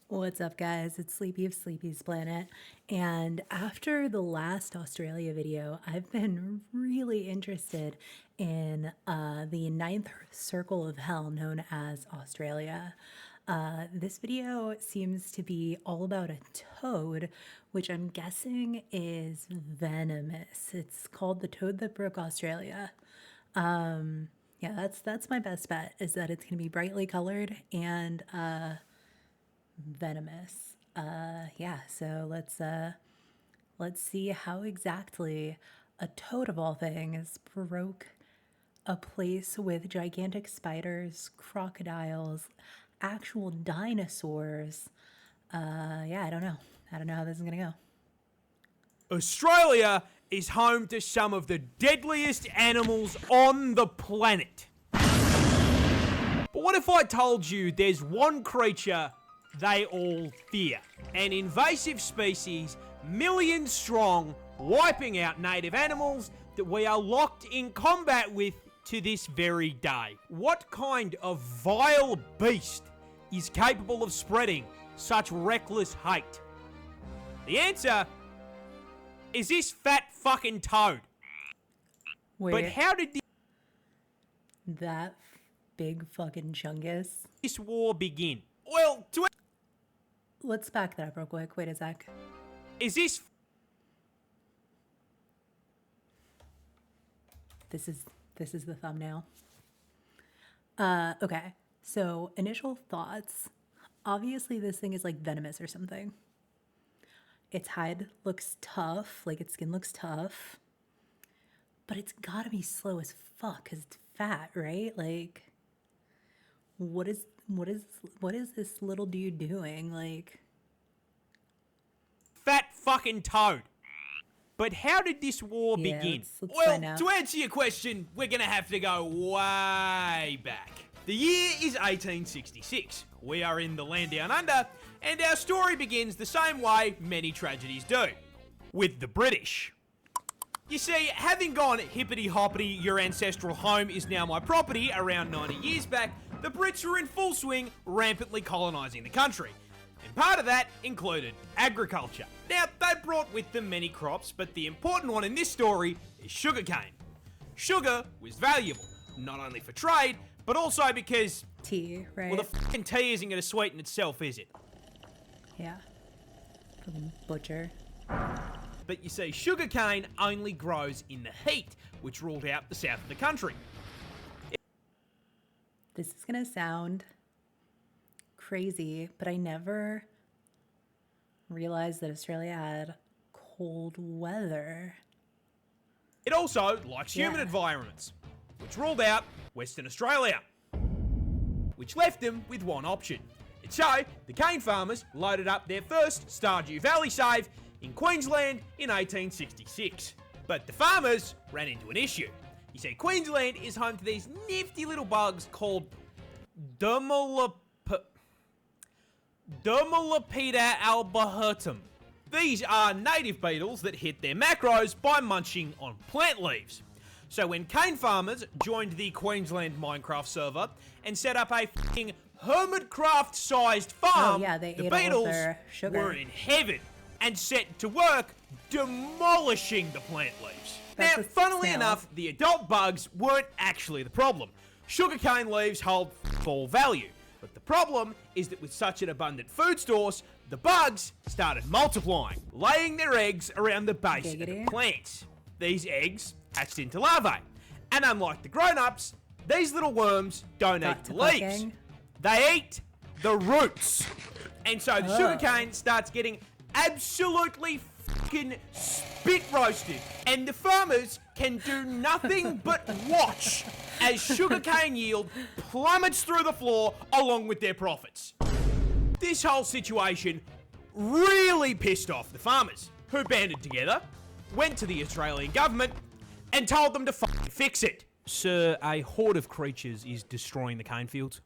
What's up, guys? It's Sleepy of Sleepy's Planet. And after the last Australia video, I've been really interested in the ninth circle of hell known as Australia. This video seems to be all about a toad, which I'm guessing is venomous. It's called the toad that broke Australia. Yeah, that's my best bet, is that it's going to be brightly colored and venomous. Yeah, so let's see how exactly a toad of all things broke a place with gigantic spiders, crocodiles, actual dinosaurs. Yeah, I don't know. I don't know how this is gonna go. Australia is home to some of the deadliest animals on the planet. But what if I told you there's one creature they all fear? An invasive species, millions strong, wiping out native animals that we are locked in combat with to this very day. What kind of vile beast is capable of spreading such reckless hate? The answer is this fat fucking toad. Wait, But how did that big fucking chungus. this war begin? Well, Let's back that up real quick. Wait a sec. is this This is the thumbnail. Okay. So initial thoughts. Obviously this thing is like venomous or something. Its hide looks tough, like its skin looks tough. But it's gotta be slow as fuck because it's fat, right? Like what is this little dude doing? Like, fat fucking toad? But how did this war yeah, begin? let's Well, find out. to answer your question, we're gonna have to go way back. The year is 1866. We are in the land down under, and our story begins the same way many tragedies do, with the British. You see, having gone hippity-hoppity, your ancestral home is now my property around 90 years back, the Brits were in full swing, rampantly colonising the country. And part of that included agriculture. Now, they brought with them many crops, but the important one in this story is sugarcane. Sugar was valuable, not only for trade, but also because, tea, right? well, the fucking tea isn't going to sweeten itself, is it? Yeah. Fucking butcher. But you see, sugarcane only grows in the heat, which ruled out the south of the country. This is gonna sound crazy, but I never realized that Australia had cold weather. It also likes humid Yeah. environments, which ruled out Western Australia, which left them with one option. And so, the cane farmers loaded up their first Stardew Valley save in Queensland in 1866. But the farmers ran into an issue. You see, Queensland is home to these nifty little bugs called Dermalopida albahertum. These are native beetles that hit their macros by munching on plant leaves. So when cane farmers joined the Queensland Minecraft server and set up a f***ing Hermitcraft-sized farm, Oh, yeah, they the ate all of beetles their sugar. were in heaven and set to work demolishing the plant leaves. That's Now, a funnily snail. enough, the adult bugs weren't actually the problem. Sugarcane leaves hold all value. But the problem is that with such an abundant food source, the bugs started multiplying, laying their eggs around the base of the Giggity. plants. These eggs hatched into larvae. And unlike the grown-ups, these little worms don't Got eat to the leaves. fucking- They eat the roots. And so the Oh. sugarcane starts getting absolutely fucking spit roasted. And the farmers can do nothing but watch as sugarcane yield plummets through the floor along with their profits. This whole situation really pissed off the farmers, who banded together, went to the Australian government, and told them to fucking fix it. Sir, a horde of creatures is destroying the cane fields.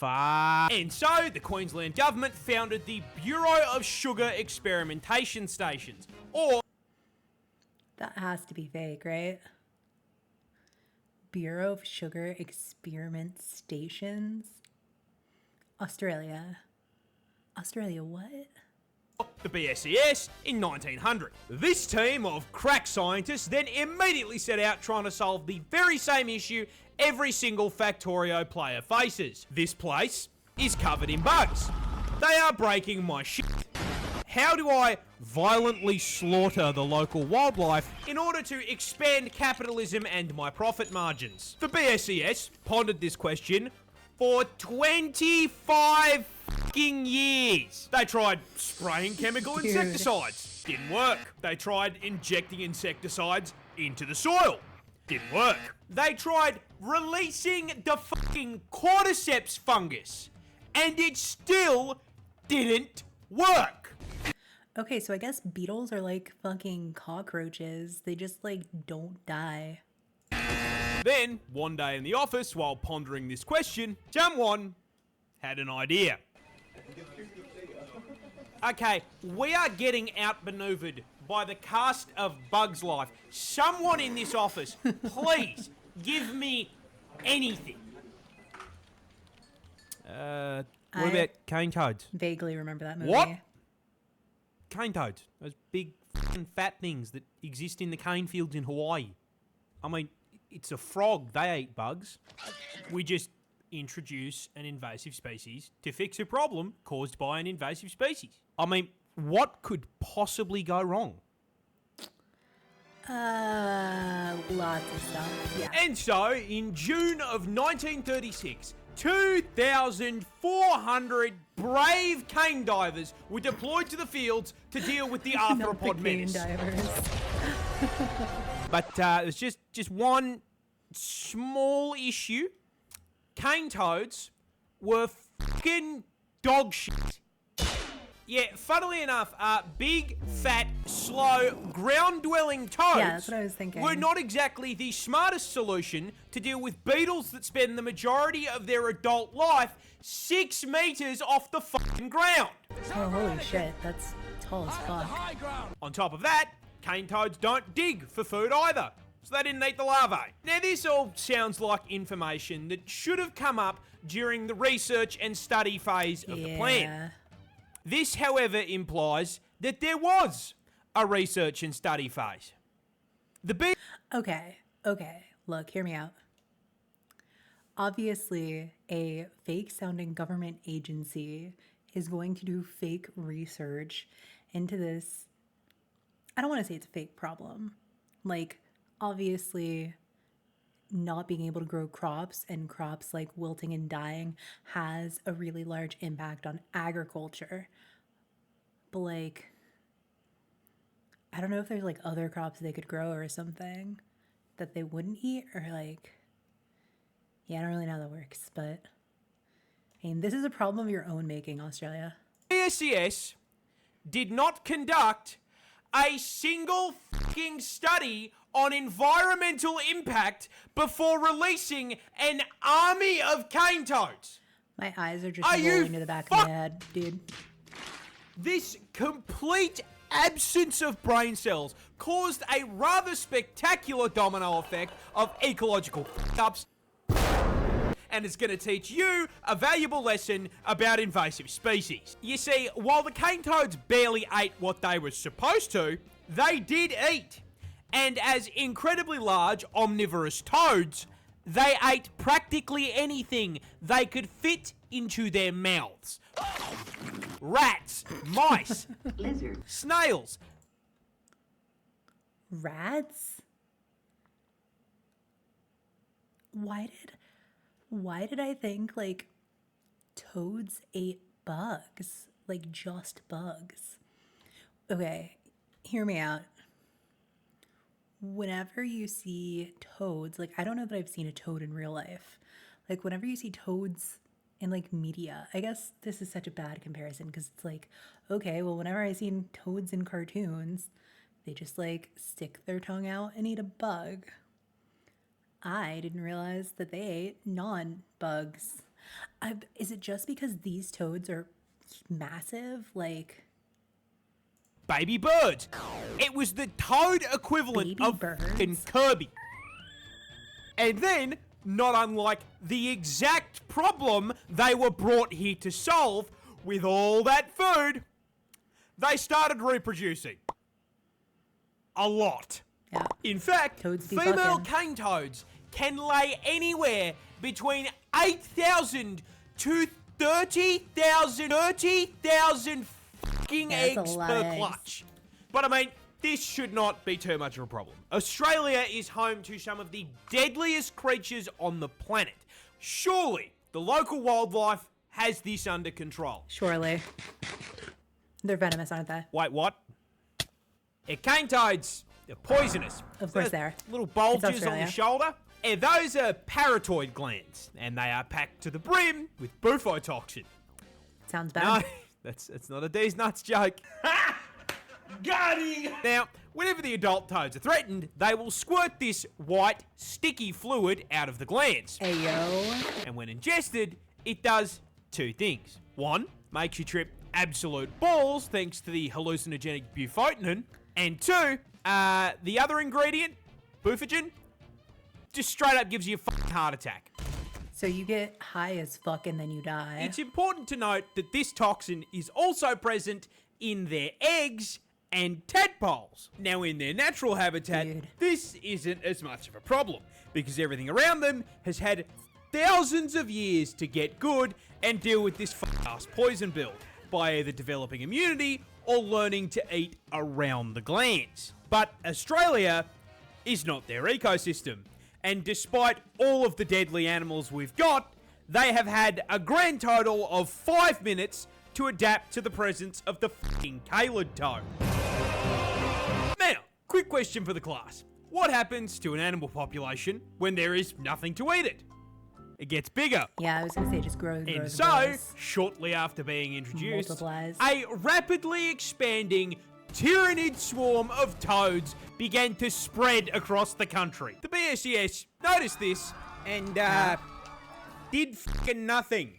And so, the Queensland government founded the Bureau of Sugar Experimentation Stations, or That has to be fake, right? Bureau of Sugar Experiment Stations. Australia. Australia, what? The BSES in 1900. This team of crack scientists then immediately set out trying to solve the very same issue every single Factorio player faces. This place is covered in bugs. They are breaking my shit. How do I violently slaughter the local wildlife in order to expand capitalism and my profit margins? The BSES pondered this question for 25 fucking years. They tried spraying chemical insecticides. Didn't work. They tried injecting insecticides into the soil. Didn't work. They tried releasing the fucking cordyceps fungus. And it still didn't work. Okay, so I guess beetles are like fucking cockroaches. They just like don't die. Then, one day in the office, while pondering this question, someone had an idea. Okay, we are getting outmaneuvered by the cast of Bugs Life. Someone in this office, please, give me anything. What about cane toads? Vaguely remember that movie. What? Cane toads. Those big fucking fat things that exist in the cane fields in Hawaii. I mean, it's a frog. They eat bugs. We just introduce an invasive species to fix a problem caused by an invasive species. I mean, what could possibly go wrong? Lots of stuff, yeah. And so, in June of 1936, 2,400 brave cane divers were deployed to the fields to deal with the arthropod menace. Divers. But there's just one small issue. Cane toads were fucking dog shit. Yeah, funnily enough, big, fat, slow, ground-dwelling toads Yeah, that's what I was thinking. were not exactly the smartest solution to deal with beetles that spend the majority of their adult life 6 meters off the fucking ground. Oh, holy shit, that's tall as fuck. On top of that, cane toads don't dig for food either, so they didn't eat the larvae. Now, this all sounds like information that should have come up during the research and study phase of the plan. This, however, implies that there was a research and study phase. Okay, look, hear me out. Obviously, a fake-sounding government agency is going to do fake research into this. I don't want to say it's a fake problem. Like, obviously, not being able to grow crops and crops like wilting and dying has a really large impact on agriculture. But like, I don't know if there's like other crops they could grow or something that they wouldn't eat, or like, yeah, I don't really know how that works, but I mean, this is a problem of your own making, Australia. BSES did not conduct a single fucking study on environmental impact before releasing an army of cane toads. My eyes are just rolling to the back of my head, dude. This complete absence of brain cells caused a rather spectacular domino effect of ecological fuck-ups, and it's going to teach you a valuable lesson about invasive species. You see, while the cane toads barely ate what they were supposed to, they did eat. And as incredibly large omnivorous toads, they ate practically anything they could fit into their mouths. Rats, mice, lizards, snails. Rats? Why did I think like toads ate bugs? Like just bugs? Okay, hear me out. Whenever you see toads, like I don't know that I've seen a toad in real life. Like whenever you see toads in like media, I guess this is such a bad comparison because it's like, okay, well, whenever I seen toads in cartoons, they just like stick their tongue out and eat a bug. I didn't realize that they ate non-bugs. Is it just because these toads are massive? Like baby birds. It was the toad equivalent of fucking Kirby. And then, not unlike the exact problem they were brought here to solve, with all that food, they started reproducing. A lot. Yeah. In fact, Toads be female fucking. cane toads can lay anywhere between 8,000 to 30,000 fucking Yeah, that's a eggs lot per of eggs. clutch. But I mean, this should not be too much of a problem. Australia is home to some of the deadliest creatures on the planet. Surely, the local wildlife has this under control. Surely. They're venomous, aren't they? Wait, what? Cane toads, they're poisonous. Of course Those they are. Little It's bulges on Australia. the shoulder. And those are parotid glands, and they are packed to the brim with bufotoxin. Sounds No, bad. that's not a D's nuts joke. Got him! Now, whenever the adult toads are threatened, they will squirt this white, sticky fluid out of the glands. Ayo. And when ingested, it does two things. One, makes you trip absolute balls thanks to the hallucinogenic bufotenin. And two, the other ingredient, bufogen, just straight up gives you a fucking heart attack. So you get high as fuck and then you die. It's important to note that this toxin is also present in their eggs and tadpoles. Now, in their natural habitat, Dude. this isn't as much of a problem because everything around them has had thousands of years to get good and deal with this fuck-ass poison build by either developing immunity or learning to eat around the glands. But Australia is not their ecosystem. And despite all of the deadly animals we've got, they have had a grand total of 5 minutes to adapt to the presence of the fucking calid toad. Now, quick question for the class. What happens to an animal population when there is nothing to eat it? It gets bigger. Yeah, I was gonna say just grows. And grows, so, grows. shortly after being introduced, Multiplies. a rapidly expanding tyrannid swarm of toads began to spread across the country. The BSES noticed this and did fucking nothing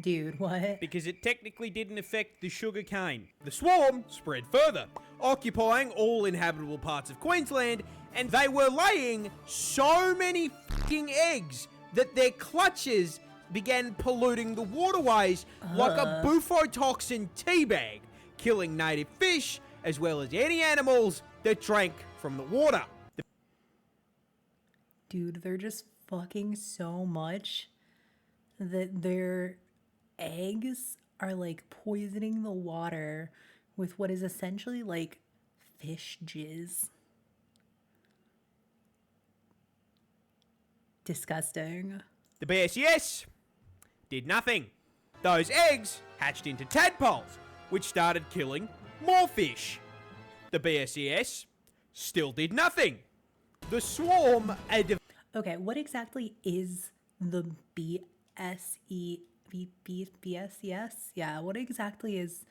Dude, what? because it technically didn't affect the sugar cane. The swarm spread further, occupying all inhabitable parts of Queensland, and they were laying so many fucking eggs that their clutches began polluting the waterways like a bufotoxin teabag, killing native fish as well as any animals that drank from the water. Dude, they're just fucking so much that their eggs are like poisoning the water with what is essentially like fish jizz. Disgusting. The BSES did nothing. Those eggs hatched into tadpoles, which started killing more fish. The BSES still did nothing. The swarm had Okay, what exactly is the BSES? Yeah, what exactly is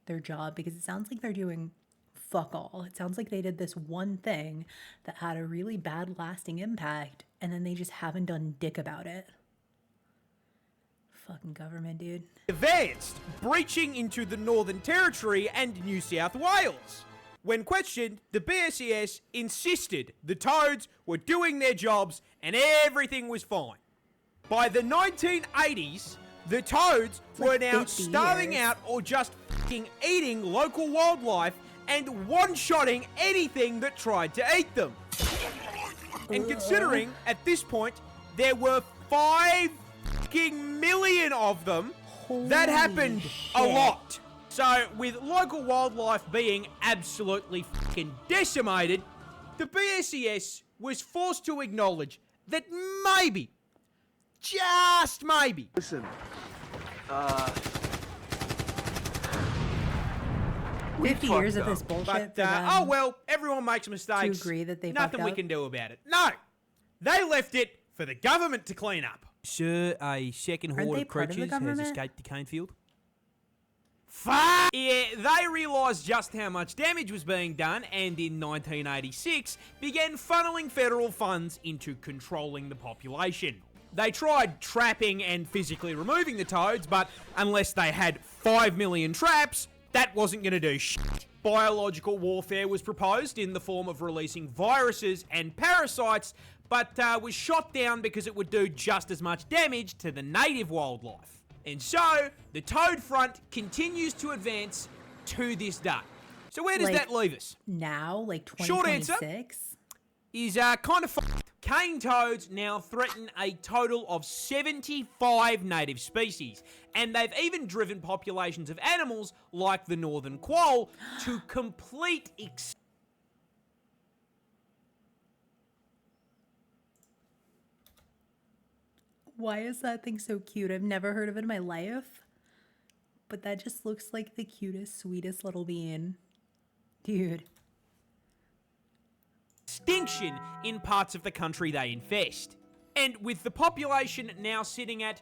their job? Because it sounds like they're doing fuck all. It sounds like they did this one thing that had a really bad lasting impact, and then they just haven't done dick about it. Fucking government, dude. advanced, breaching into the Northern Territory and New South Wales. When questioned, the BSES insisted the toads were doing their jobs and everything was fine. By the 1980s, the toads were like now 50 starving years. out or just fucking eating local wildlife and one-shotting anything that tried to eat them. And considering, at this point, there were 5 fucking million of them, that Holy happened a shit. lot. So, with local wildlife being absolutely fucking decimated, the BSES was forced to acknowledge that maybe, just maybe, Listen, 50 years of this up. bullshit but, for them. oh well, everyone makes mistakes. agree that they Nothing fucked we up? can do about it. No! They left it for the government to clean up. Sir, a second Aren't horde they of part of the creatures has government? escaped the cane field. Fuck! Yeah, they realised just how much damage was being done and in 1986 began funneling federal funds into controlling the population. They tried trapping and physically removing the toads, but unless they had 5 million traps, that wasn't going to do shit. Biological warfare was proposed in the form of releasing viruses and parasites, but was shot down because it would do just as much damage to the native wildlife. And so, the toad front continues to advance to this day. So where does that leave us? Now, like Short answer 2026? is kind of fucked. Cane toads now threaten a total of 75 native species, and they've even driven populations of animals like the northern quoll to complete Why is that thing so cute? I've never heard of it in my life. But that just looks like the cutest, sweetest little bean. Dude. extinction in parts of the country they infest. And with the population now sitting at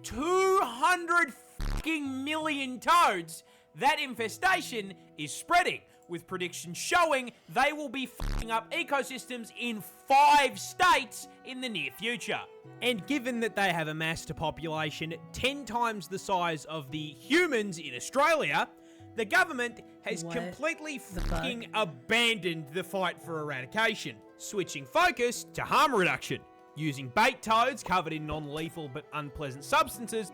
200 fucking million toads, that infestation is spreading, with predictions showing they will be fucking up ecosystems in 5 states in the near future. And given that they have amassed a population 10 times the size of the humans in Australia, the government has completely fucking abandoned the fight for eradication, switching focus to harm reduction, using bait toads covered in non-lethal but unpleasant substances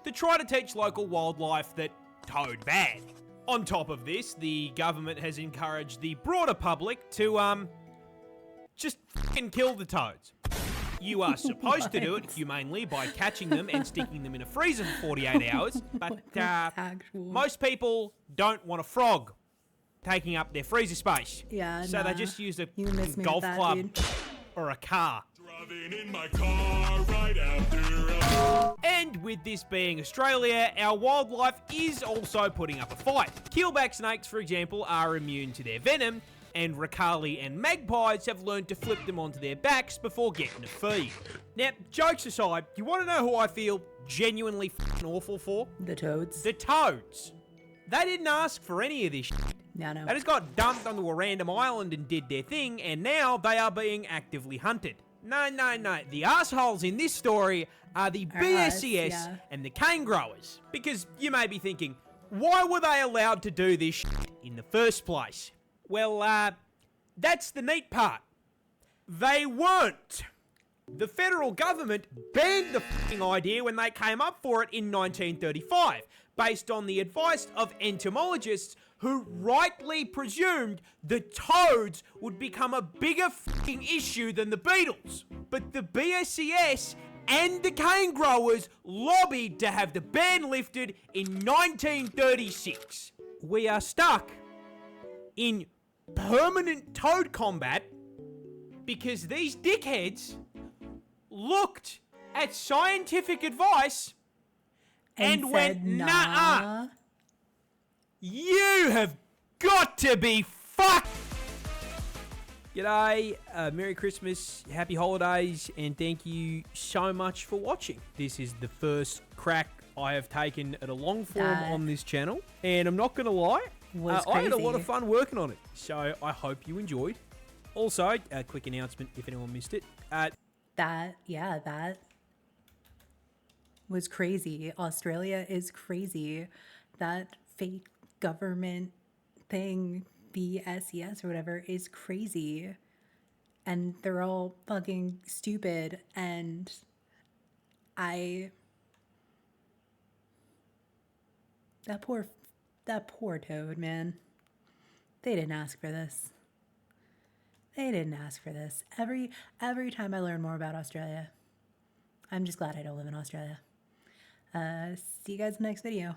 to try to teach local wildlife that toad bad. On top of this, the government has encouraged the broader public to, just fucking kill the toads. You are supposed to do it humanely by catching them and sticking them in a freezer for 48 hours, but most people don't want a frog taking up their freezer space. Yeah, so they just use a golf club or a car. Driving in my car right after And with this being Australia, our wildlife is also putting up a fight. Keelback snakes, for example, are immune to their venom, and Ricali and magpies have learned to flip them onto their backs before getting a feed. Now, jokes aside, you want to know who I feel genuinely fucking awful for? The toads. The toads. They didn't ask for any of this shit. No. They just got dumped onto a random island and did their thing, and now they are being actively hunted. No. The assholes in this story are the BSCS and the cane growers. Because you may be thinking, why were they allowed to do this shit in the first place? Well, that's the neat part. They weren't. The federal government banned the fucking idea when they came up for it in 1935, based on the advice of entomologists who rightly presumed the toads would become a bigger fucking issue than the beetles. But the BSCS and the cane growers lobbied to have the ban lifted in 1936. We are stuck in permanent toad combat because these dickheads looked at scientific advice and went, nah. You have got to be fucked. G'day, Merry Christmas, Happy Holidays, and thank you so much for watching. This is the first crack I have taken at a long form on this channel, and I'm not going to lie, I had a lot of fun working on it, so I hope you enjoyed. Also, a quick announcement if anyone missed it. That was crazy. Australia is crazy. That fake government thing, BSES or whatever, is crazy. And they're all fucking stupid. And that poor toad, man. They didn't ask for this. They didn't ask for this. Every time I learn more about Australia, I'm just glad I don't live in Australia. See you guys in the next video.